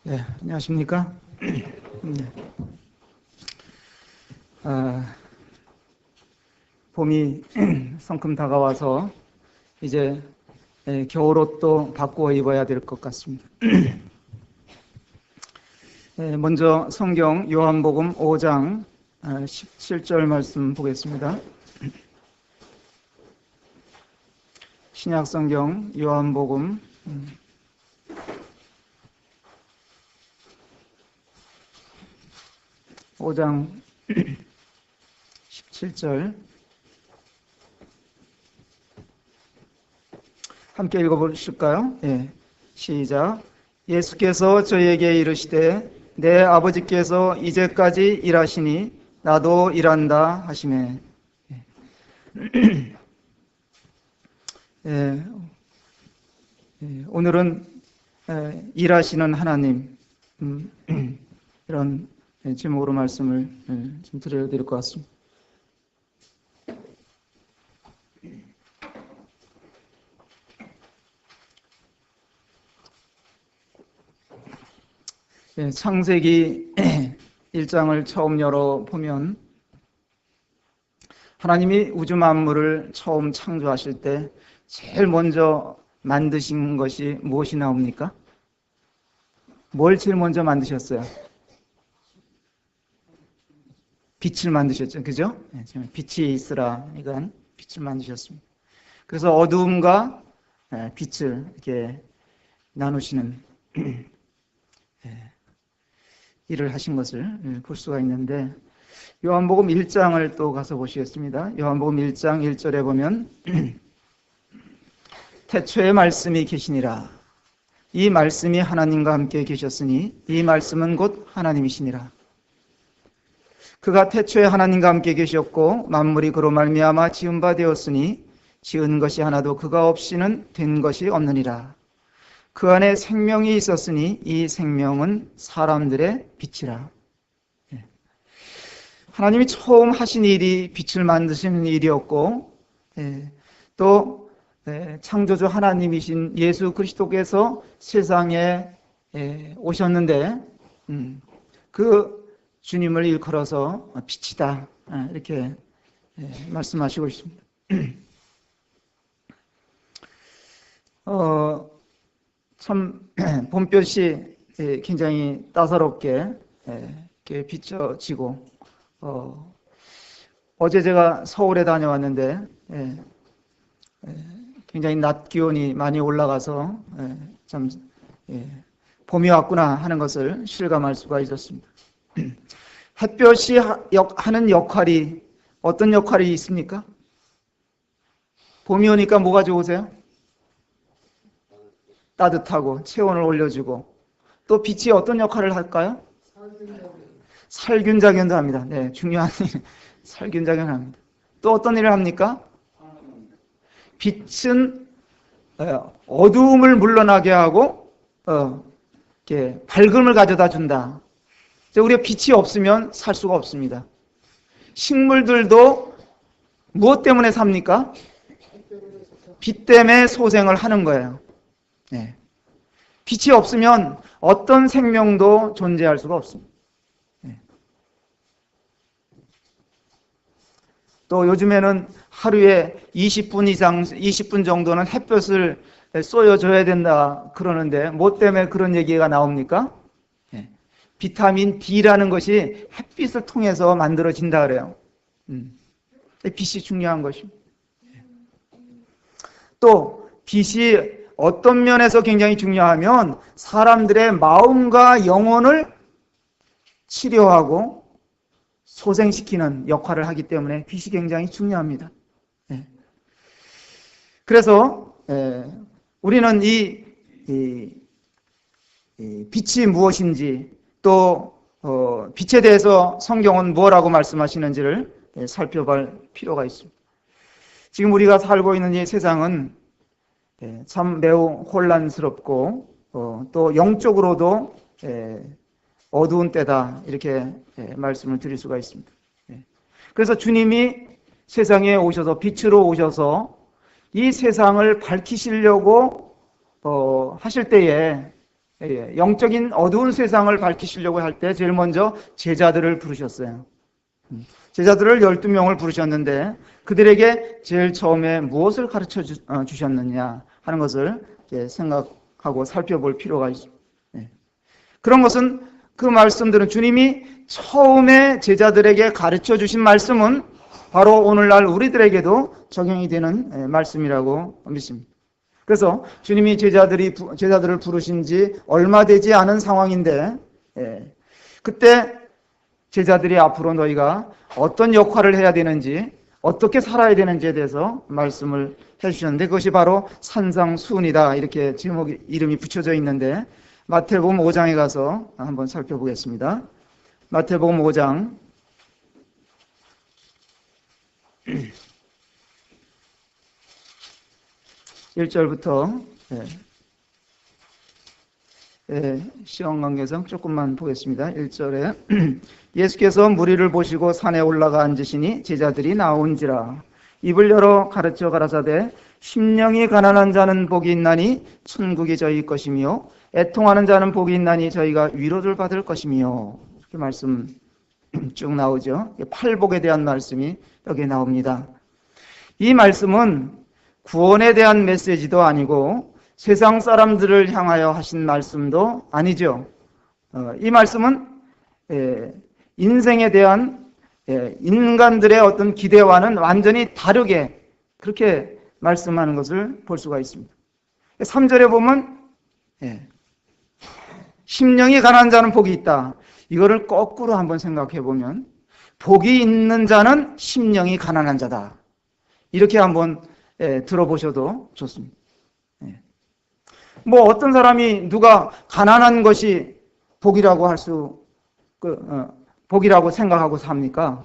네, 안녕하십니까? 네. 봄이 성큼 다가와서 이제 겨울옷도 바꾸어 입어야 될 것 같습니다. 먼저 성경 요한복음 5장 17절 말씀 보겠습니다. 신약 성경 요한복음 5장 17절 함께 읽어보실까요? 예, 시작. 예수께서 저에게 이르시되 내 아버지께서 이제까지 일하시니 나도 일한다 하시매. 예, 오늘은 일하시는 하나님 이런 제목으로 말씀을 좀 드려야 될 것 같습니다. 창세기 1장을 처음 열어보면 하나님이 우주 만물을 처음 창조하실 때 제일 먼저 만드신 것이 무엇이 나옵니까? 뭘 제일 먼저 만드셨어요? 빛을 만드셨죠. 그죠? 빛이 있으라. 이건 빛을 만드셨습니다. 그래서 어두움과 빛을 이렇게 나누시는 일을 하신 것을 볼 수가 있는데, 요한복음 1장을 또 가서 보시겠습니다. 요한복음 1장 1절에 보면 태초에 말씀이 계시니라. 이 말씀이 하나님과 함께 계셨으니 이 말씀은 곧 하나님이시니라. 그가 태초에 하나님과 함께 계셨고 만물이 그로 말미암아 지은 바 되었으니 지은 것이 하나도 그가 없이는 된 것이 없느니라. 그 안에 생명이 있었으니 이 생명은 사람들의 빛이라. 하나님이 처음 하신 일이 빛을 만드시는 일이었고, 또 창조주 하나님이신 예수 그리스도께서 세상에 오셨는데 그 주님을 일컬어서 빛이다 이렇게 말씀하시고 있습니다. 참 봄볕이 굉장히 따사롭게 이렇게 비춰지고, 어제 제가 서울에 다녀왔는데 굉장히 낮 기온이 많이 올라가서 참 봄이 왔구나 하는 것을 실감할 수가 있었습니다. 햇볕이 하는 역할이 어떤 역할이 있습니까? 봄이 오니까 뭐가 좋으세요? 따뜻하고 체온을 올려주고, 또 빛이 어떤 역할을 할까요? 살균작용도 합니다. 네, 중요한 일, 살균작용을 합니다. 또 어떤 일을 합니까? 빛은 어두움을 물러나게 하고 이렇게 밝음을 가져다 준다. 우리가 빛이 없으면 살 수가 없습니다. 식물들도 무엇 때문에 삽니까? 빛 때문에 소생을 하는 거예요. 네. 빛이 없으면 어떤 생명도 존재할 수가 없습니다. 네. 또 요즘에는 하루에 20분 정도는 햇볕을 쏘여줘야 된다 그러는데, 뭐 때문에 그런 얘기가 나옵니까? 네. 비타민 D라는 것이 햇빛을 통해서 만들어진다 그래요. 빛이 중요한 것입니다. 또 빛이 어떤 면에서 굉장히 중요하면 사람들의 마음과 영혼을 치료하고 소생시키는 역할을 하기 때문에 빛이 굉장히 중요합니다. 그래서 우리는 이 빛이 무엇인지, 또 빛에 대해서 성경은 뭐라고 말씀하시는지를 살펴볼 필요가 있습니다. 지금 우리가 살고 있는 이 세상은 참 매우 혼란스럽고 또 영적으로도 어두운 때다 이렇게 말씀을 드릴 수가 있습니다. 그래서 주님이 세상에 오셔서 빛으로 오셔서 이 세상을 밝히시려고 하실 때에 영적인 어두운 세상을 밝히시려고 할 때 제일 먼저 제자들을 부르셨어요. 제자들을 12명을 부르셨는데 그들에게 제일 처음에 무엇을 가르쳐 주셨느냐 하는 것을 생각하고 살펴볼 필요가 있습니다. 그런 것은 그 말씀들은 주님이 처음에 제자들에게 가르쳐 주신 말씀은 바로 오늘날 우리들에게도 적용이 되는 말씀이라고 믿습니다. 그래서 주님이 제자들을 부르신 지 얼마 되지 않은 상황인데 그때 제자들이 앞으로 너희가 어떤 역할을 해야 되는지 어떻게 살아야 되는지에 대해서 말씀을 해주셨는데 그것이 바로 산상수훈이다 이렇게 이름이 붙여져 있는데 마태복음 5장에 가서 한번 살펴보겠습니다. 마태복음 5장 1절부터 시간 관계상 조금만 보겠습니다. 1절에 예수께서 무리를 보시고 산에 올라가 앉으시니 제자들이 나온지라 입을 열어 가르쳐 가라사대 심령이 가난한 자는 복이 있나니 천국이 저희 것이며 애통하는 자는 복이 있나니 저희가 위로를 받을 것이며 이렇게 말씀 쭉 나오죠. 팔복에 대한 말씀이 여기에 나옵니다. 이 말씀은 구원에 대한 메시지도 아니고 세상 사람들을 향하여 하신 말씀도 아니죠. 이 말씀은 인생에 대한 인간들의 어떤 기대와는 완전히 다르게 그렇게 말씀하는 것을 볼 수가 있습니다. 3절에 보면 심령이 가난한 자는 복이 있다. 이거를 거꾸로 한번 생각해 보면 복이 있는 자는 심령이 가난한 자다. 이렇게 한번 들어보셔도 좋습니다. 뭐 어떤 사람이 누가 가난한 것이 복이라고 복이라고 생각하고 삽니까?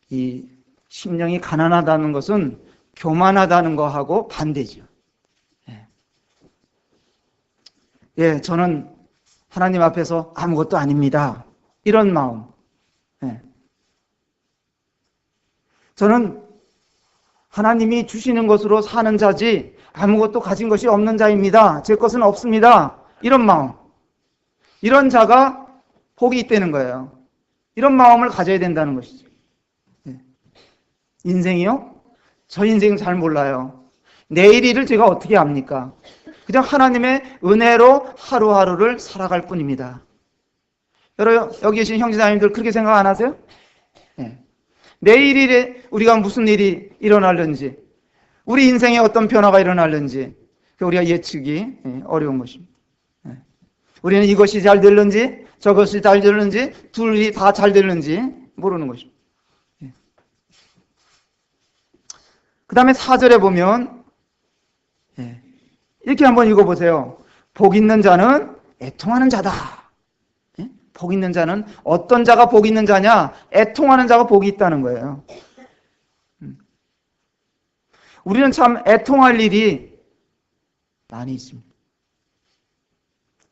이 심령이 가난하다는 것은 교만하다는 거하고 반대죠. 저는 하나님 앞에서 아무것도 아닙니다. 이런 마음. 저는 하나님이 주시는 것으로 사는 자지 아무것도 가진 것이 없는 자입니다. 제 것은 없습니다. 이런 마음. 이런 자가 복이 있다는 거예요. 이런 마음을 가져야 된다는 것이죠. 인생이요? 저 인생 잘 몰라요. 내일 일을 제가 어떻게 압니까? 그냥 하나님의 은혜로 하루하루를 살아갈 뿐입니다. 여러분 여기 계신 형제자매님들 그렇게 생각 안 하세요? 내일에 우리가 무슨 일이 일어날는지 우리 인생에 어떤 변화가 일어날는지 우리가 예측이 어려운 것입니다. 우리는 이것이 잘 될는지 저것이 잘 될는지 둘이 다 잘 될는지 모르는 것입니다. 그 다음에 4절에 보면 이렇게 한번 읽어보세요. 복 있는 자는 애통하는 자다. 복 있는 자는 어떤 자가 복 있는 자냐? 애통하는 자가 복이 있다는 거예요. 우리는 참 애통할 일이 많이 있습니다.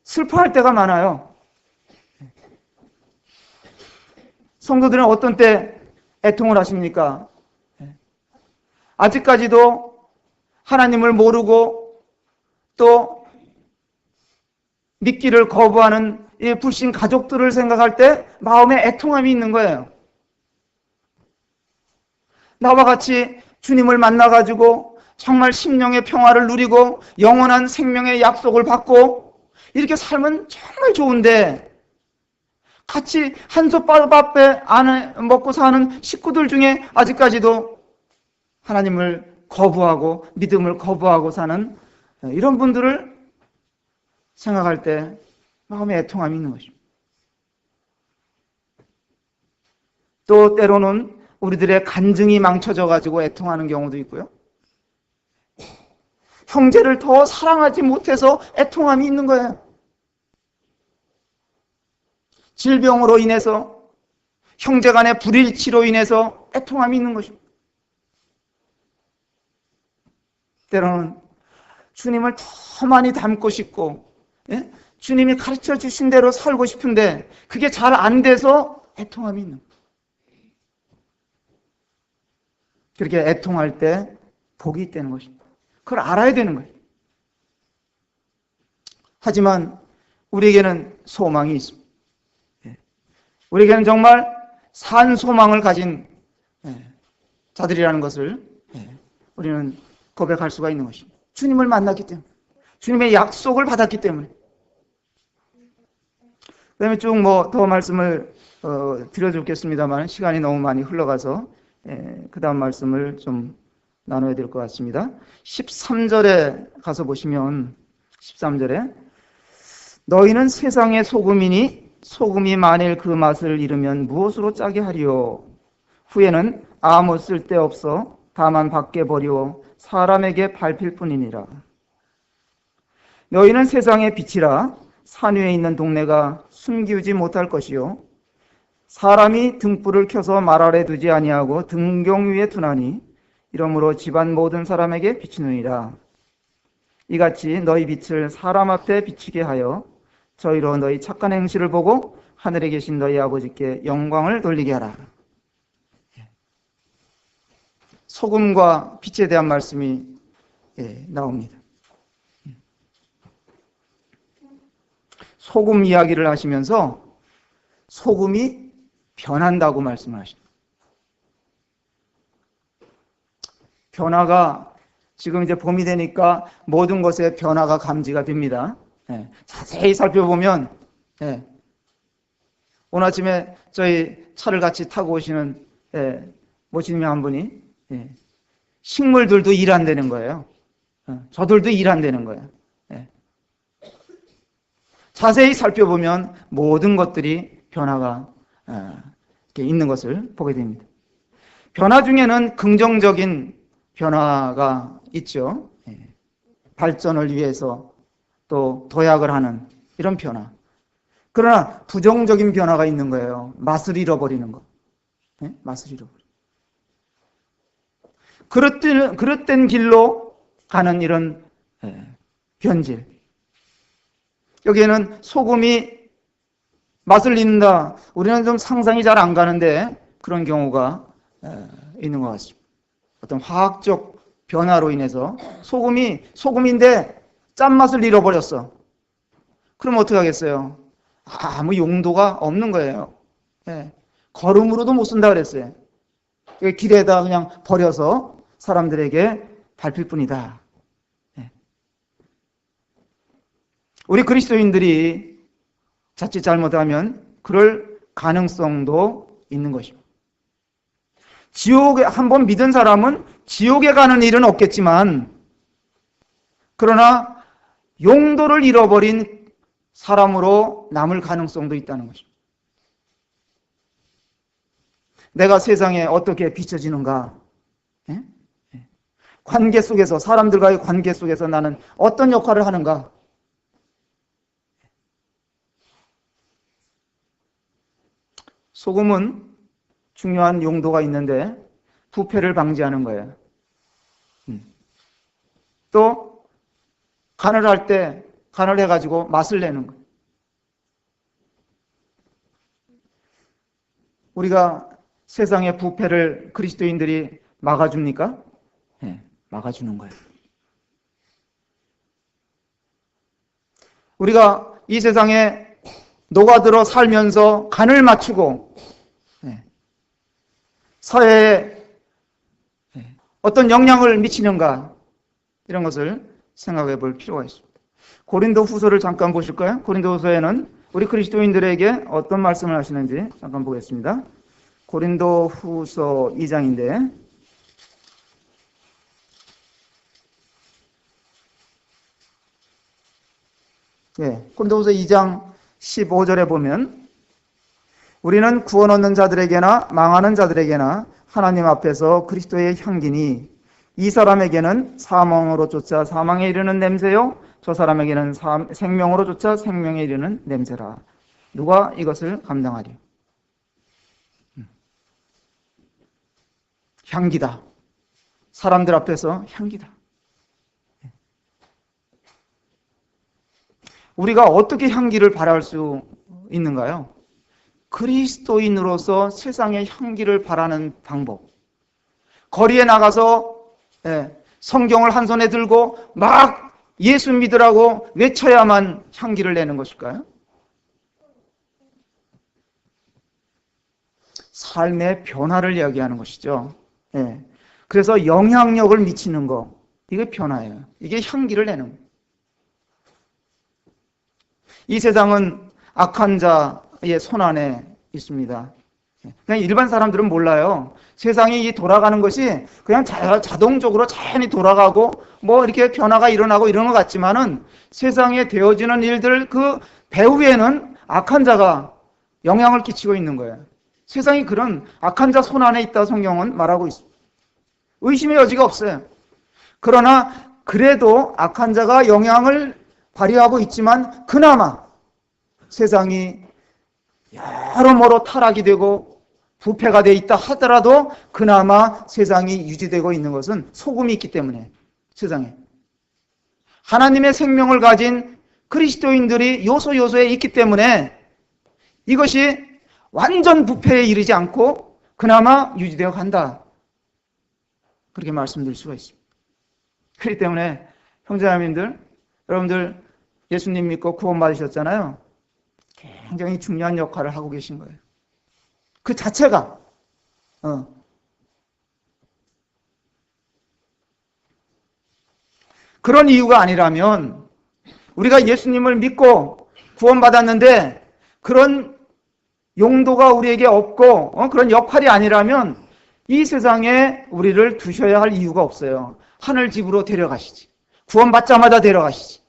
슬퍼할 때가 많아요. 성도들은 어떤 때 애통을 하십니까? 아직까지도 하나님을 모르고 또 믿기를 거부하는 이 불신 가족들을 생각할 때 마음에 애통함이 있는 거예요. 나와 같이 주님을 만나가지고 정말 심령의 평화를 누리고 영원한 생명의 약속을 받고 이렇게 살면 정말 좋은데 같이 한솥밥 안에 먹고 사는 식구들 중에 아직까지도 하나님을 거부하고 믿음을 거부하고 사는 이런 분들을 생각할 때 마음에 애통함이 있는 것입니다. 또 때로는 우리들의 간증이 망쳐져 가지고 애통하는 경우도 있고요. 형제를 더 사랑하지 못해서 애통함이 있는 거예요. 질병으로 인해서 형제 간의 불일치로 인해서 애통함이 있는 것입니다. 때로는 주님을 더 많이 닮고 싶고 주님이 가르쳐 주신 대로 살고 싶은데 그게 잘 안 돼서 애통함이 있는 거예요. 그렇게 애통할 때 복이 있다는 것입니다. 그걸 알아야 되는 거예요. 하지만 우리에게는 소망이 있습니다. 우리에게는 정말 산 소망을 가진 자들이라는 것을 우리는 고백할 수가 있는 것입니다. 주님을 만났기 때문에, 주님의 약속을 받았기 때문에. 그 다음에 쭉 더 말씀을 드려주겠습니다만 시간이 너무 많이 흘러가서 그 다음 말씀을 좀 나눠야 될 것 같습니다. 13절에 가서 보시면 13절에 너희는 세상의 소금이니 소금이 만일 그 맛을 잃으면 무엇으로 짜게 하리요? 후에는 아무 쓸데없어 다만 밖에 버리고 사람에게 밟힐 뿐이니라. 너희는 세상의 빛이라. 산 위에 있는 동네가 숨기우지 못할 것이요 사람이 등불을 켜서 말 아래 두지 아니하고 등경 위에 두나니 이러므로 집안 모든 사람에게 비추느니라. 이같이 너희 빛을 사람 앞에 비추게 하여 저희로 너희 착한 행실을 보고 하늘에 계신 너희 아버지께 영광을 돌리게 하라. 소금과 빛에 대한 말씀이 나옵니다. 소금 이야기를 하시면서 소금이 변한다고 말씀을 하십니다. 변화가 지금 이제 봄이 되니까 모든 것에 변화가 감지가 됩니다. 자세히 살펴보면 오늘 아침에 저희 차를 같이 타고 오시는 모시님 한 분이 식물들도 일 안 되는 거예요. 저들도 일 안 되는 거예요. 자세히 살펴보면 모든 것들이 변화가 있는 것을 보게 됩니다. 변화 중에는 긍정적인 변화가 있죠. 발전을 위해서 또 도약을 하는 이런 변화. 그러나 부정적인 변화가 있는 거예요. 맛을 잃어버리는 것. 맛을 잃어버리는 것. 그릇된 길로 가는 이런 변질. 여기에는 소금이 맛을 잃는다. 우리는 좀 상상이 잘 안 가는데 그런 경우가 있는 것 같습니다. 어떤 화학적 변화로 인해서 소금인데 짠맛을 잃어버렸어. 그럼 어떻게 하겠어요? 아무 용도가 없는 거예요. 거름으로도 못 쓴다 그랬어요. 길에다 그냥 버려서 사람들에게 밟힐 뿐이다. 우리 그리스도인들이 자칫 잘못하면 그럴 가능성도 있는 것입니다. 지옥에 한번 믿은 사람은 지옥에 가는 일은 없겠지만 그러나 용도를 잃어버린 사람으로 남을 가능성도 있다는 것입니다. 내가 세상에 어떻게 비춰지는가? 관계 속에서, 사람들과의 관계 속에서 나는 어떤 역할을 하는가? 소금은 중요한 용도가 있는데 부패를 방지하는 거예요. 또 간을 할 때 간을 해가지고 맛을 내는 거예요. 우리가 세상의 부패를 그리스도인들이 막아줍니까? 막아주는 거예요. 우리가 이 세상에 녹아들어 살면서 간을 맞추고 사회에 어떤 영향을 미치는가 이런 것을 생각해 볼 필요가 있습니다. 고린도 후서를 잠깐 보실까요? 고린도 후서에는 우리 그리스도인들에게 어떤 말씀을 하시는지 잠깐 보겠습니다. 고린도 후서 2장인데 고린도 후서 2장 15절에 보면 우리는 구원 얻는 자들에게나 망하는 자들에게나 하나님 앞에서 그리스도의 향기니 이 사람에게는 사망으로 쫓아 사망에 이르는 냄새요 저 사람에게는 생명으로 쫓아 생명에 이르는 냄새라. 누가 이것을 감당하리? 향기다. 사람들 앞에서 향기다. 우리가 어떻게 향기를 발할 수 있는가요? 그리스도인으로서 세상의 향기를 발하는 방법. 거리에 나가서 성경을 한 손에 들고 막 예수 믿으라고 외쳐야만 향기를 내는 것일까요? 삶의 변화를 이야기하는 것이죠. 예. 그래서 영향력을 미치는 거, 이게 변화예요. 이게 향기를 내는 거예요. 이 세상은 악한 자의 손안에 있습니다. 그냥 일반 사람들은 몰라요. 세상이 돌아가는 것이 그냥 자동적으로 자연히 돌아가고 뭐 이렇게 변화가 일어나고 이런 것 같지만은 세상에 되어지는 일들 그 배후에는 악한 자가 영향을 끼치고 있는 거예요. 세상이 그런 악한 자 손 안에 있다 성경은 말하고 있습니다. 의심의 여지가 없어요. 그러나 그래도 악한 자가 영향을 발휘하고 있지만 그나마 세상이 여러모로 타락이 되고 부패가 되어 있다 하더라도 그나마 세상이 유지되고 있는 것은 소금이 있기 때문에 세상에 하나님의 생명을 가진 그리스도인들이 요소요소에 있기 때문에 이것이 완전 부패에 이르지 않고 그나마 유지되어 간다. 그렇게 말씀드릴 수가 있습니다. 그렇기 때문에 형제자매님들, 여러분들 예수님 믿고 구원받으셨잖아요. 굉장히 중요한 역할을 하고 계신 거예요. 그 자체가 그런 이유가 아니라면 우리가 예수님을 믿고 구원받았는데 그런 용도가 우리에게 없고 그런 역할이 아니라면 이 세상에 우리를 두셔야 할 이유가 없어요. 하늘집으로 데려가시지. 구원받자마자 데려가시지.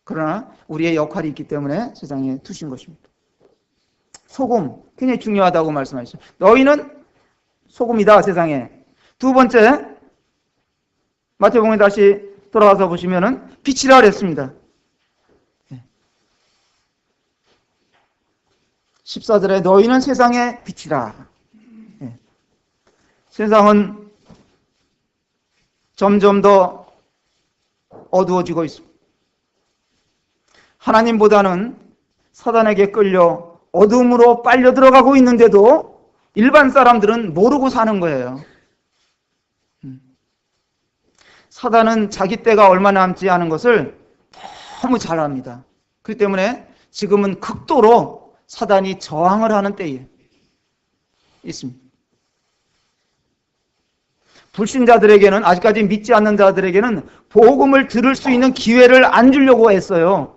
그러나 우리의 역할이 있기 때문에 세상에 두신 것입니다. 소금, 굉장히 중요하다고 말씀하셨어요. 너희는 소금이다, 세상에. 두 번째, 마태복음에 다시 돌아가서 보시면은 빛이라 그랬습니다. 14절에 너희는 세상의 빛이라. 세상은 점점 더 어두워지고 있습니다. 하나님보다는 사단에게 끌려 어둠으로 빨려 들어가고 있는데도 일반 사람들은 모르고 사는 거예요. 사단은 자기 때가 얼마 남지 않은 것을 너무 잘 압니다. 그렇기 때문에 지금은 극도로 사단이 저항을 하는 때에 있습니다. 불신자들에게는, 아직까지 믿지 않는 자들에게는 복음을 들을 수 있는 기회를 안 주려고 했어요.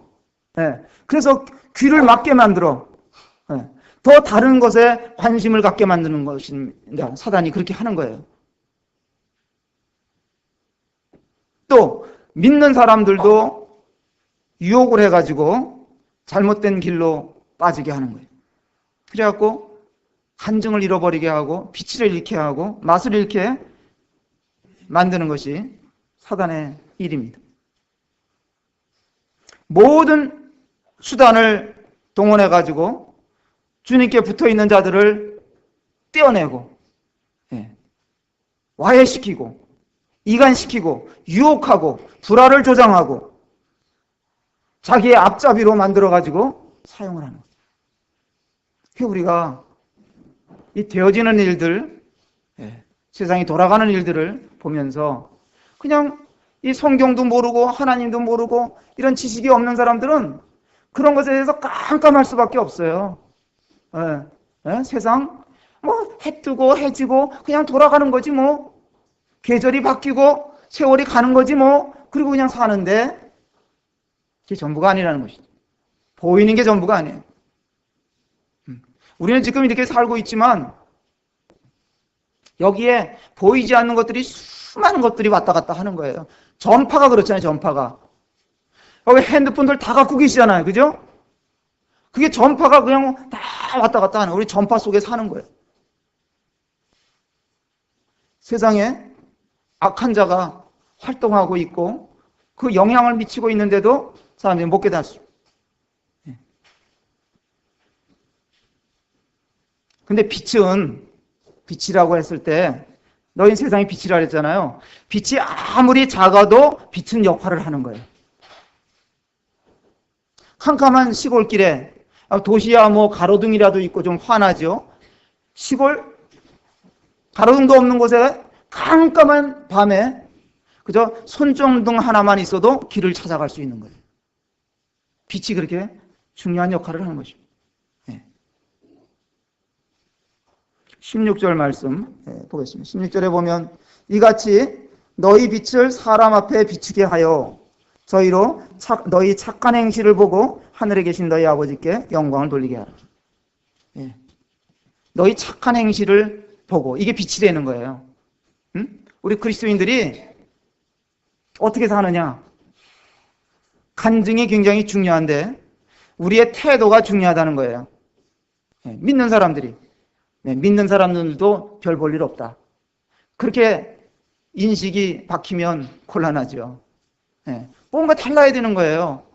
그래서 귀를 막게 만들어 더 다른 것에 관심을 갖게 만드는 것입니다. 사단이 그렇게 하는 거예요. 또 믿는 사람들도 유혹을 해가지고 잘못된 길로 빠지게 하는 거예요. 그래갖고 간증을 잃어버리게 하고 빛을 잃게 하고 맛을 잃게 만드는 것이 사단의 일입니다. 모든 수단을 동원해가지고 주님께 붙어있는 자들을 떼어내고 와해시키고 이간시키고 유혹하고 불화를 조장하고 자기의 앞잡이로 만들어가지고 사용을 하는 거예요. 그게 우리가 이 되어지는 일들, 세상이 돌아가는 일들을 보면서 그냥 이 성경도 모르고 하나님도 모르고 이런 지식이 없는 사람들은 그런 것에 대해서 깜깜할 수밖에 없어요. 세상 뭐 해 뜨고 해 지고 그냥 돌아가는 거지 뭐. 계절이 바뀌고 세월이 가는 거지 뭐. 그리고 그냥 사는데 그게 전부가 아니라는 것이죠. 보이는 게 전부가 아니에요. 우리는 지금 이렇게 살고 있지만 여기에 보이지 않는 것들이 수많은 것들이 왔다 갔다 하는 거예요. 전파가 그렇잖아요. 전파가. 여기 핸드폰들 다 갖고 계시잖아요. 그죠? 그게 전파가 그냥 다 왔다 갔다 하는, 우리 전파 속에 사는 거예요. 세상에 악한 자가 활동하고 있고 그 영향을 미치고 있는데도 사람들이 못 깨닫습니다. 근데 빛이라고 했을 때 너희 세상이 빛이라 그랬잖아요. 빛이 아무리 작아도 빛은 역할을 하는 거예요. 캄캄한 시골길에, 도시야 뭐 가로등이라도 있고 좀 환하죠. 시골 가로등도 없는 곳에 깜깜한 밤에 그저 손전등 하나만 있어도 길을 찾아갈 수 있는 거예요. 빛이 그렇게 중요한 역할을 하는 것입니다. 16절 말씀 보겠습니다. 16절에 보면 이같이 너희 빛을 사람 앞에 비추게 하여 저희로 너희 착한 행실을 보고 하늘에 계신 너희 아버지께 영광을 돌리게 하라. 너희 착한 행실을 보고, 이게 빛이 되는 거예요. 우리 그리스도인들이 어떻게 사느냐? 간증이 굉장히 중요한데 우리의 태도가 중요하다는 거예요. 믿는 사람들이, 믿는 사람들도 별 볼 일 없다, 그렇게 인식이 박히면 곤란하죠. 뭔가 달라야 되는 거예요.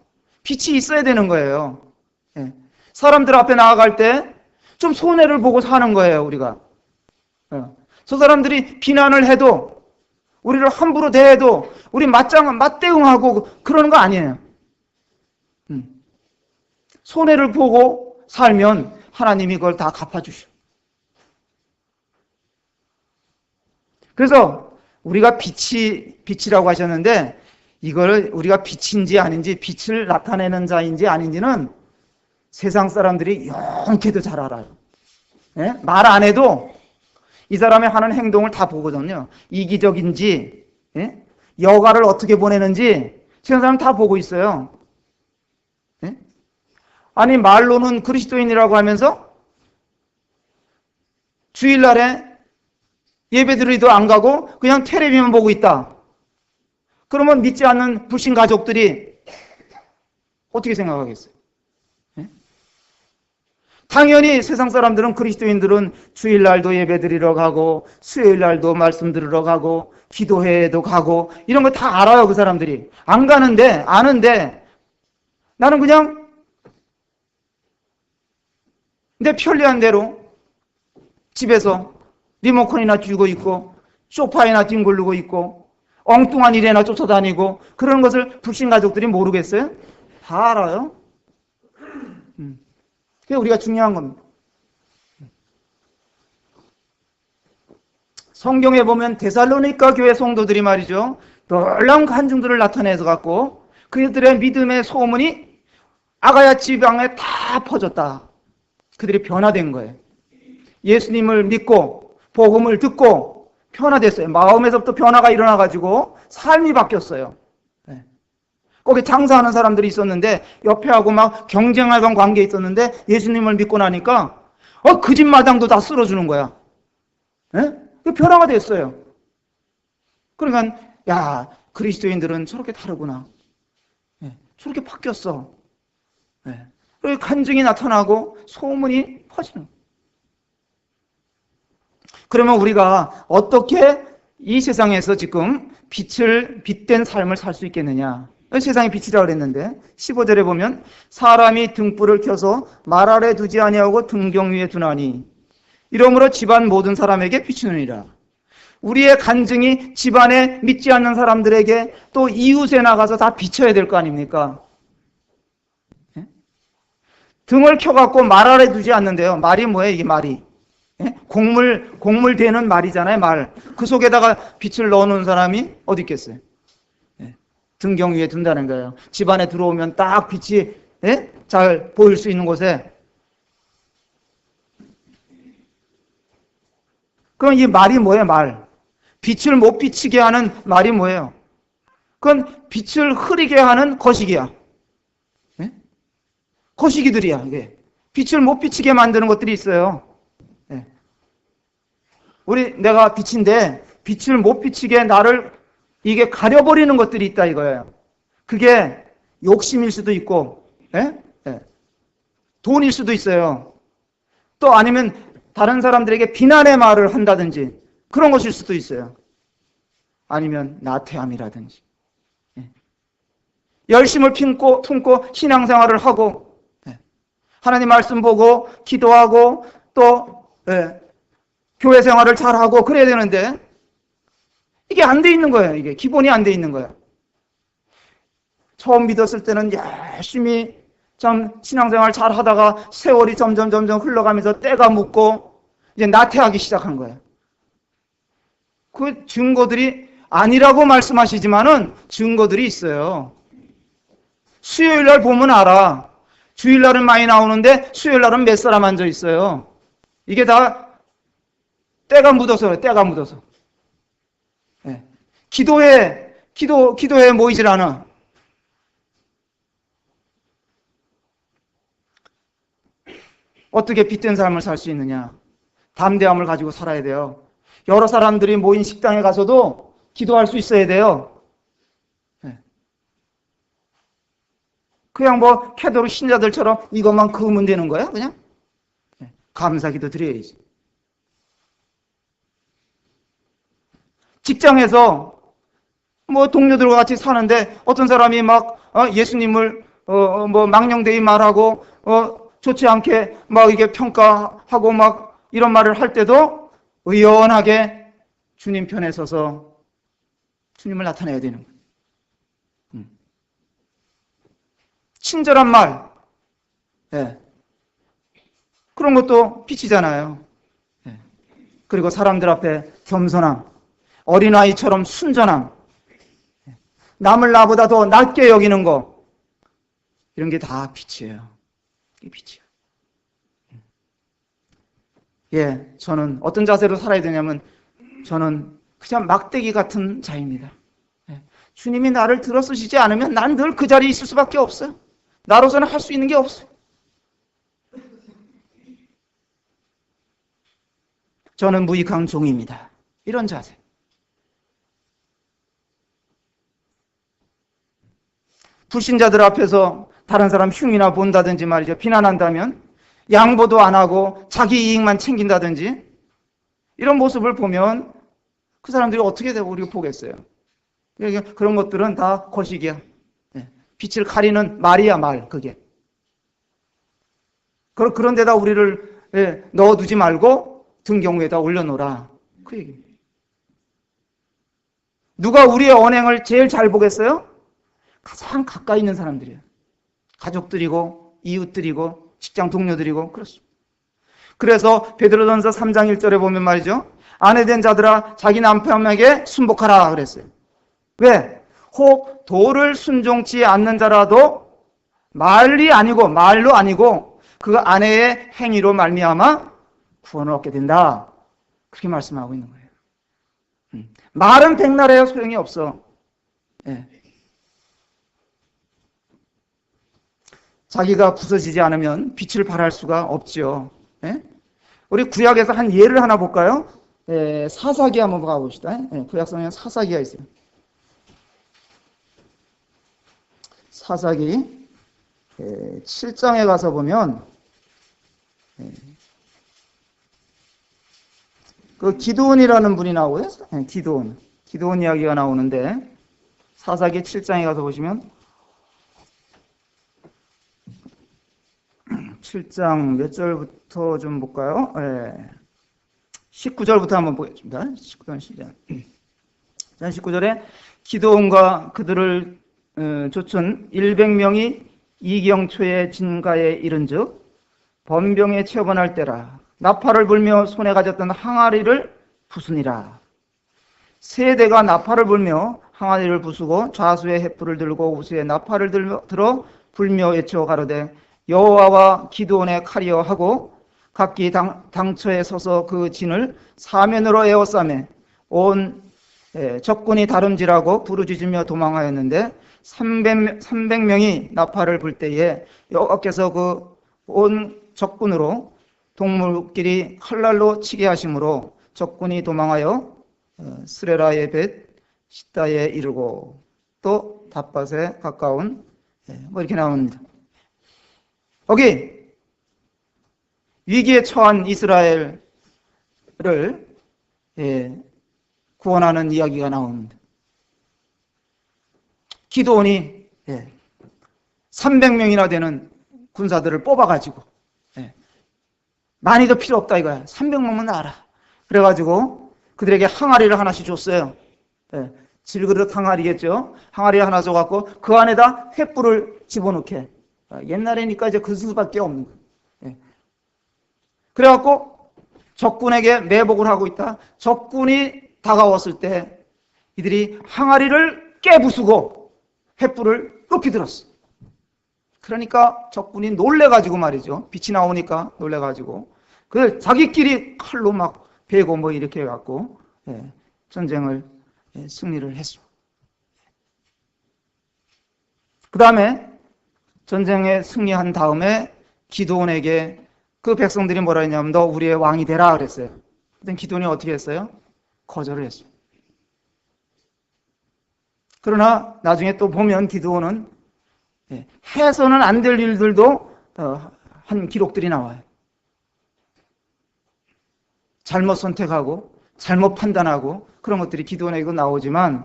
빛이 있어야 되는 거예요. 사람들 앞에 나아갈 때 좀 손해를 보고 사는 거예요, 우리가. 저 사람들이 비난을 해도, 우리를 함부로 대해도 우리 맞대응하고 그러는 거 아니에요. 손해를 보고 살면 하나님이 그걸 다 갚아주셔. 그래서 우리가 빛이라고 하셨는데, 이걸 우리가 빛인지 아닌지, 빛을 나타내는 자인지 아닌지는 세상 사람들이 영케도 잘 알아요. 말 안 해도 이 사람이 하는 행동을 다 보거든요. 이기적인지, 여가를 어떻게 보내는지 세상 사람 다 보고 있어요. 아니, 말로는 그리스도인이라고 하면서 주일날에 예배드리도 안 가고 그냥 텔레비만 보고 있다. 그러면 믿지 않는 불신 가족들이 어떻게 생각하겠어요? 당연히 세상 사람들은, 그리스도인들은 주일날도 예배드리러 가고 수요일날도 말씀 들으러 가고 기도회에도 가고 이런 거 다 알아요. 그 사람들이 안 가는데, 아는데 나는 그냥 내 편리한 대로 집에서 리모컨이나 쥐고 있고 소파에나 뒹굴르고 있고 엉뚱한 일에나 쫓아다니고 그런 것을 불신 가족들이 모르겠어요? 다 알아요. 그게 우리가 중요한 겁니다. 성경에 보면 데살로니가 교회 성도들이 말이죠, 놀라운 간증들을 나타내서 갖고 그들의 믿음의 소문이 아가야 지방에 다 퍼졌다. 그들이 변화된 거예요. 예수님을 믿고 복음을 듣고 변화됐어요. 마음에서부터 변화가 일어나가지고 삶이 바뀌었어요. 거기 장사하는 사람들이 있었는데 옆에 하고 막 경쟁하던 관계에 있었는데 예수님을 믿고 나니까 그 집 마당도 다 쓸어주는 거야. 변화가 됐어요. 그러니까 야, 그리스도인들은 저렇게 다르구나. 저렇게 바뀌었어. 그리고 간증이 나타나고 소문이 퍼지는 거예요. 그러면 우리가 어떻게 이 세상에서 지금 빛된 삶을 살 수 있겠느냐? 세상의 빛이라고 그랬는데 15절에 보면 사람이 등불을 켜서 말 아래 두지 아니하고 등경 위에 두나니 이러므로 집안 모든 사람에게 비추느니라. 우리의 간증이 집안에 믿지 않는 사람들에게 또 이웃에 나가서 다 비춰야 될 거 아닙니까? 등을 켜갖고 말 아래 두지 않는데요. 말이 뭐예요? 이게 말이 곡물 되는 말이잖아요. 말. 그 속에다가 빛을 넣어놓은 사람이 어디 있겠어요? 등경 위에 둔다는 거예요. 집안에 들어오면 딱 빛이 잘 보일 수 있는 곳에. 그럼 이 말이 뭐예요? 말. 빛을 못 비치게 하는 말이 뭐예요? 그건 빛을 흐리게 하는 거시기야. 거시기들이야. 이게 빛을 못 비치게 만드는 것들이 있어요. 내가 빛인데 빛을 못 비치게 나를 이게 가려버리는 것들이 있다 이거예요. 그게 욕심일 수도 있고, 돈일 수도 있어요. 또 아니면 다른 사람들에게 비난의 말을 한다든지 그런 것일 수도 있어요. 아니면 나태함이라든지. 열심을 품고 신앙생활을 하고 하나님 말씀 보고 기도하고 또 교회 생활을 잘하고 그래야 되는데 이게 안 돼 있는 거예요. 이게 기본이 안 돼 있는 거예요. 처음 믿었을 때는 열심히 참 신앙생활 잘 하다가 세월이 점점 흘러가면서 때가 묻고 이제 나태하기 시작한 거예요. 그 증거들이 아니라고 말씀하시지만은 증거들이 있어요. 수요일 날 보면 알아. 주일 날은 많이 나오는데 수요일 날은 몇 사람 앉아 있어요. 이게 다 때가 묻어서 그래, 때가 묻어서. 네. 기도회에 모이질 않아. 어떻게 빛된 삶을 살 수 있느냐? 담대함을 가지고 살아야 돼요. 여러 사람들이 모인 식당에 가서도 기도할 수 있어야 돼요. 네. 그냥 뭐 캐도르 신자들처럼 이것만 그으면 되는 거야? 그냥? 네. 감사기도 드려야지. 직장에서 뭐 동료들과 같이 사는데 어떤 사람이 막 예수님을 뭐 망령되이 말하고 좋지 않게 막 이게 평가하고 막 이런 말을 할 때도 의연하게 주님 편에 서서 주님을 나타내야 되는 거예요. 친절한 말, 네. 그런 것도 빛이잖아요. 네. 그리고 사람들 앞에 겸손함, 어린아이처럼 순전함, 남을 나보다 더 낮게 여기는 거, 이런 게 다 빛이에요. 이게 빛이에요. 예, 저는 어떤 자세로 살아야 되냐면 저는 그냥 막대기 같은 자입니다. 예, 주님이 나를 들어쓰시지 않으면 난 늘 그 자리에 있을 수밖에 없어요. 나로서는 할 수 있는 게 없어요. 저는 무익한 종입니다. 이런 자세. 불신자들 앞에서 다른 사람 흉이나 본다든지 말이죠. 비난한다면 양보도 안 하고 자기 이익만 챙긴다든지 이런 모습을 보면 그 사람들이 어떻게 되고 우리가 보겠어요. 그런 것들은 다 거식이야. 빛을 가리는 말이야, 말. 그게. 그런 데다 우리를 넣어두지 말고 등 경우에다 올려놓으라. 그 얘기입니다. 누가 우리의 언행을 제일 잘 보겠어요? 가장 가까이 있는 사람들이에요. 가족들이고 이웃들이고 직장 동료들이고 그렇습니다. 그래서 베드로전서 3장 1절에 보면 말이죠. 아내된 자들아 자기 남편에게 순복하라 그랬어요. 왜? 혹 도를 순종치 않는 자라도 말로 아니고 그 아내의 행위로 말미암아 구원을 얻게 된다. 그렇게 말씀하고 있는 거예요. 말은 백날해야 소용이 없어. 예. 자기가 부서지지 않으면 빛을 발할 수가 없죠. 예? 우리 구약에서 한 예를 하나 볼까요? 사사기 한번 가봅시다. 구약성에 사사기가 있어요. 사사기 7장에 가서 보면 그 기드온이라는 분이 나오고요. 기드온 이야기가 나오는데 사사기 7장에 가서 보시면 7장 몇 절부터 좀 볼까요? 19절부터 한번 보겠습니다. 19절에 기드온과 그들을 쫓은 100명이 이경초의 진가에 이른즉 번병에 체험할 때라 나팔을 불며 손에 가졌던 항아리를 부수니라. 세대가 나팔을 불며 항아리를 부수고 좌수의 횃불을 들고 우수의 나팔을 들어 불며 외쳐 가로되 여호와와 기드온의 칼이여 하고 각기 당처에 서서 그 진을 사면으로 에워싸매 온 적군이 다름질하고 부르짖으며 도망하였는데 300명이 나팔을 불 때에 여호와께서 그 온 적군으로 동물끼리 칼날로 치게 하심으로 적군이 도망하여 스레라의 벳 시다에 이르고 또 닷밭에 가까운 뭐 이렇게 나옵니다. 여기 위기에 처한 이스라엘을 구원하는 이야기가 나옵니다. 기드온이 300명이나 되는 군사들을 뽑아가지고 많이도 필요 없다 이거야. 300명만 나와라. 그래가지고 그들에게 항아리를 하나씩 줬어요. 질그릇 항아리겠죠. 항아리 하나 줘갖고 그 안에다 횃불을 집어넣게. 옛날에니까 이제 그 수밖에 없는 거예요. 그래갖고 적군에게 매복을 하고 있다. 적군이 다가왔을 때 이들이 항아리를 깨부수고 횃불을 높이 들었어. 그러니까 적군이 놀래가지고 말이죠. 빛이 나오니까 놀래가지고 그 자기끼리 칼로 막 베고 뭐 이렇게 해갖고 전쟁을 승리를 했어. 그 다음에 전쟁에 승리한 다음에 기드온에게 그 백성들이 뭐라 했냐면 너 우리의 왕이 되라 그랬어요. 그때 기드온이 어떻게 했어요? 거절을 했어요. 그러나 나중에 또 보면 기드온은 해서는 안 될 일들도 한 기록들이 나와요. 잘못 선택하고 잘못 판단하고 그런 것들이 기드온에게도 나오지만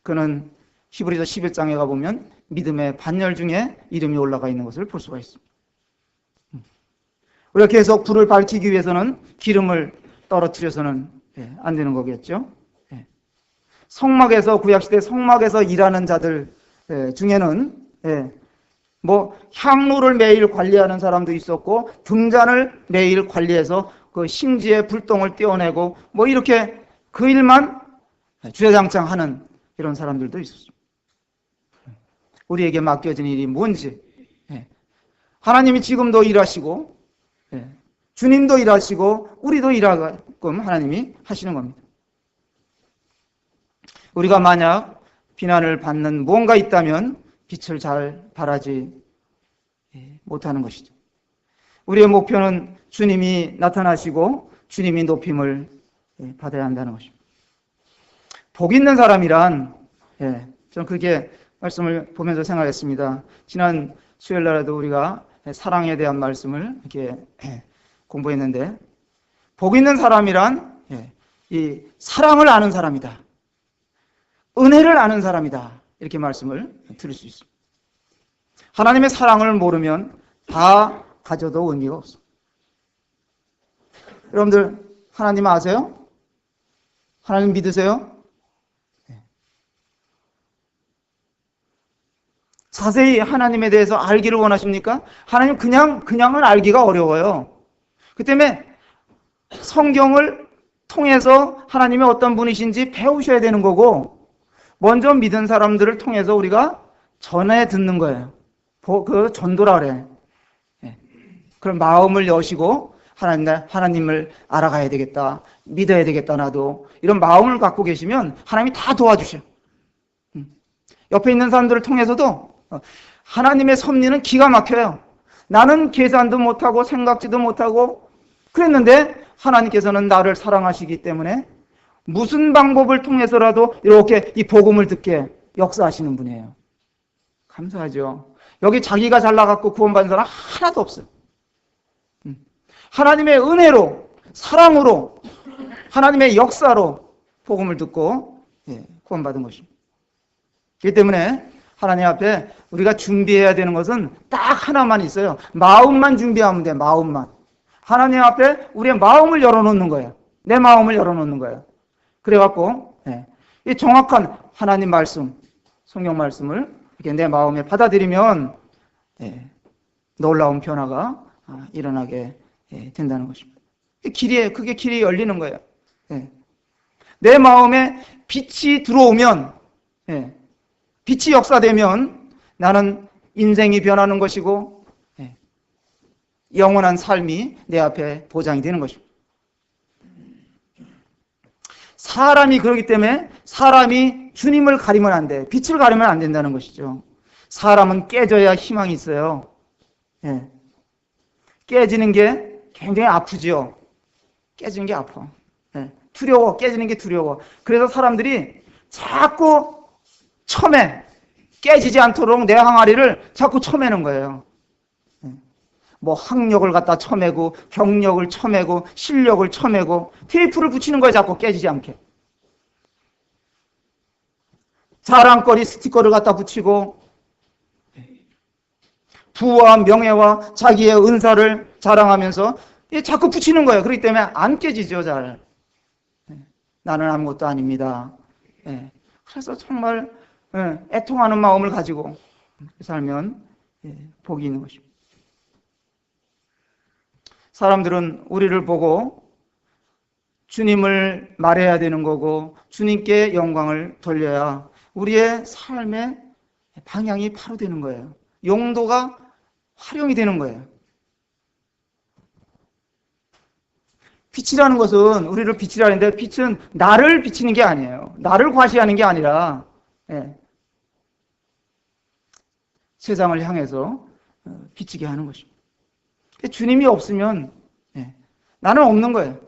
그는 히브리서 11장에 가보면 믿음의 반열 중에 이름이 올라가 있는 것을 볼 수가 있습니다. 우리가 계속 불을 밝히기 위해서는 기름을 떨어뜨려서는 안 되는 거겠죠. 성막에서 구약시대 성막에서 일하는 자들 중에는 뭐 향로를 매일 관리하는 사람도 있었고 등잔을 매일 관리해서 그 심지에 불똥을 떼어내고 뭐 이렇게 그 일만 주야장창 하는 이런 사람들도 있었습니다. 우리에게 맡겨진 일이 뭔지 하나님이 지금도 일하시고 주님도 일하시고 우리도 일하게끔 하나님이 하시는 겁니다. 우리가 만약 비난을 받는 무언가 있다면 빛을 잘 발하지 못하는 것이죠. 우리의 목표는 주님이 나타나시고 주님이 높임을 받아야 한다는 것입니다. 복 있는 사람이란 저는 그렇게 말씀을 보면서 생각했습니다. 지난 수요일 날에도 우리가 사랑에 대한 말씀을 이렇게 공부했는데 복 있는 사람이란 이 사랑을 아는 사람이다. 은혜를 아는 사람이다. 이렇게 말씀을 들을 수 있습니다. 하나님의 사랑을 모르면 다 가져도 의미가 없어. 여러분들 하나님 아세요? 하나님 믿으세요? 자세히 하나님에 대해서 알기를 원하십니까? 하나님 그냥은 알기가 어려워요. 그 때문에 성경을 통해서 하나님이 어떤 분이신지 배우셔야 되는 거고 먼저 믿은 사람들을 통해서 우리가 전해 듣는 거예요. 그 전도라 그래. 그런 마음을 여시고 하나님을 알아가야 되겠다. 믿어야 되겠다 나도. 이런 마음을 갖고 계시면 하나님이 다 도와주셔요. 옆에 있는 사람들을 통해서도 하나님의 섭리는 기가 막혀요. 나는 계산도 못하고 생각지도 못하고 그랬는데 하나님께서는 나를 사랑하시기 때문에 무슨 방법을 통해서라도 이렇게 이 복음을 듣게 역사하시는 분이에요. 감사하죠. 여기 자기가 잘나갖고 구원받은 사람 하나도 없어요. 하나님의 은혜로, 사랑으로, 하나님의 역사로 복음을 듣고 구원받은 것입니다. 그렇기 때문에 하나님 앞에 우리가 준비해야 되는 것은 딱 하나만 있어요. 마음만 준비하면 돼, 마음만. 하나님 앞에 우리의 마음을 열어놓는 거예요. 내 마음을 열어놓는 거예요. 그래갖고 이 정확한 하나님 말씀, 성경 말씀을 이렇게 내 마음에 받아들이면 놀라운 변화가 일어나게 된다는 것입니다. 그게 길이 열리는 거예요. 내 마음에 빛이 들어오면, 빛이 역사되면 나는 인생이 변하는 것이고 영원한 삶이 내 앞에 보장이 되는 것입니다. 사람이 그러기 때문에 사람이 주님을 가리면 안 돼. 빛을 가리면 안 된다는 것이죠. 사람은 깨져야 희망이 있어요. 깨지는 게 굉장히 아프죠. 깨지는 게 아파. 두려워. 깨지는 게 두려워. 그래서 사람들이 자꾸 쳐매. 깨지지 않도록 내 항아리를 자꾸 쳐매는 거예요. 뭐 학력을 갖다 쳐매고 경력을 쳐매고 실력을 쳐매고 테이프를 붙이는 거예요. 자꾸 깨지지 않게. 자랑거리 스티커를 갖다 붙이고 부와 명예와 자기의 은사를 자랑하면서 자꾸 붙이는 거예요. 그렇기 때문에 안 깨지죠. 잘. 나는 아무것도 아닙니다. 그래서 정말 애통하는 마음을 가지고 살면 복이 있는 것입니다. 사람들은 우리를 보고 주님을 말해야 되는 거고 주님께 영광을 돌려야 우리의 삶의 방향이 바로 되는 거예요. 용도가 활용이 되는 거예요. 빛이라는 것은 우리를 빛이라는데 빛은 나를 비치는 게 아니에요. 나를 과시하는 게 아니라 세상을 향해서 비치게 하는 것입니다. 주님이 없으면 나는 없는 거예요.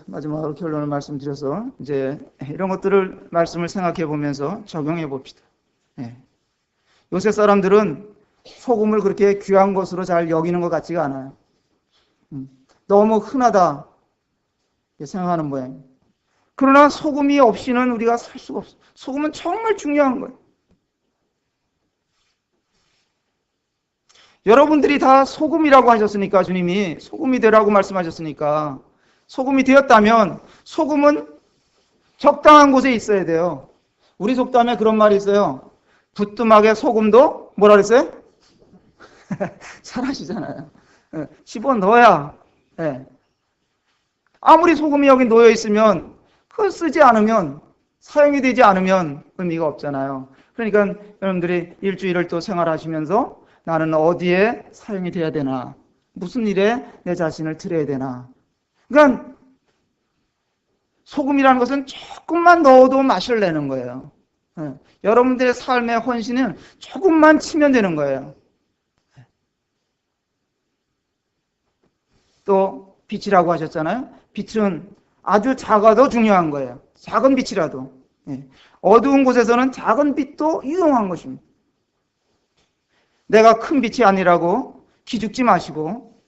마지막으로 결론을 말씀드려서 이제 이런 것들을 말씀을 생각해 보면서 적용해 봅시다. 요새 사람들은 소금을 그렇게 귀한 것으로 잘 여기는 것 같지가 않아요. 너무 흔하다 생각하는 모양이에요. 그러나 소금이 없이는 우리가 살 수가 없어요. 소금은 정말 중요한 거예요. 여러분들이 다 소금이라고 하셨으니까, 주님이 소금이 되라고 말씀하셨으니까, 소금이 되었다면 소금은 적당한 곳에 있어야 돼요. 우리 속담에 그런 말이 있어요. 부뚜막에 소금도 뭐라 그랬어요? 잘하시잖아요. 집어넣어야. 아무리 소금이 여기 놓여 있으면 그걸 쓰지 않으면, 사용이 되지 않으면 의미가 없잖아요. 그러니까 여러분들이 일주일을 또 생활하시면서 나는 어디에 사용이 돼야 되나, 무슨 일에 내 자신을 드려야 되나. 그러니까 소금이라는 것은 조금만 넣어도 맛을 내는 거예요. 여러분들의 삶의 헌신은 조금만 치면 되는 거예요. 또 빛이라고 하셨잖아요. 빛은 아주 작아도 중요한 거예요. 작은 빛이라도. 어두운 곳에서는 작은 빛도 유용한 것입니다. 내가 큰 빛이 아니라고 기죽지 마시고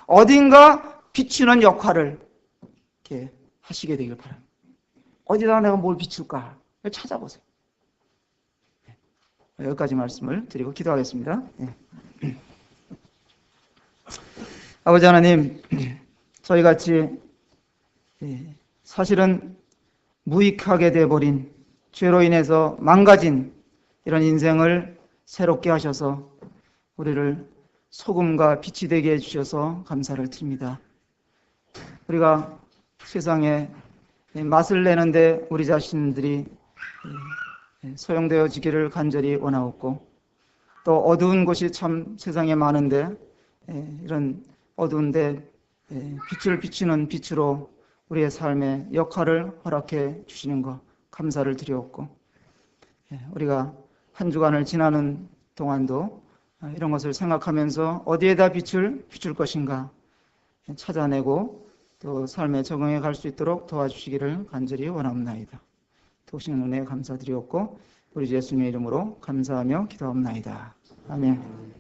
어딘가 비추는 역할을 이렇게 하시게 되길 바랍니다. 어디다 내가 뭘 비출까 찾아보세요. 여기까지 말씀을 드리고 기도하겠습니다. 아버지 하나님, 저희같이 사실은 무익하게 돼버린, 죄로 인해서 망가진 이런 인생을 새롭게 하셔서 우리를 소금과 빛이 되게 해주셔서 감사를 드립니다. 우리가 세상에 맛을 내는데 우리 자신들이 소용되어지기를 간절히 원하옵고, 또 어두운 곳이 참 세상에 많은데 이런 어두운데 빛을 비추는 빛으로 우리의 삶의 역할을 허락해 주시는 것 감사를 드리옵고, 우리가 한 주간을 지나는 동안도 이런 것을 생각하면서 어디에다 빛을 비출 것인가 찾아내고 또 삶에 적응해 갈 수 있도록 도와주시기를 간절히 원합니다. 도우시는 은혜에 감사드리옵고 우리 예수님의 이름으로 감사하며 기도합니다. 아멘.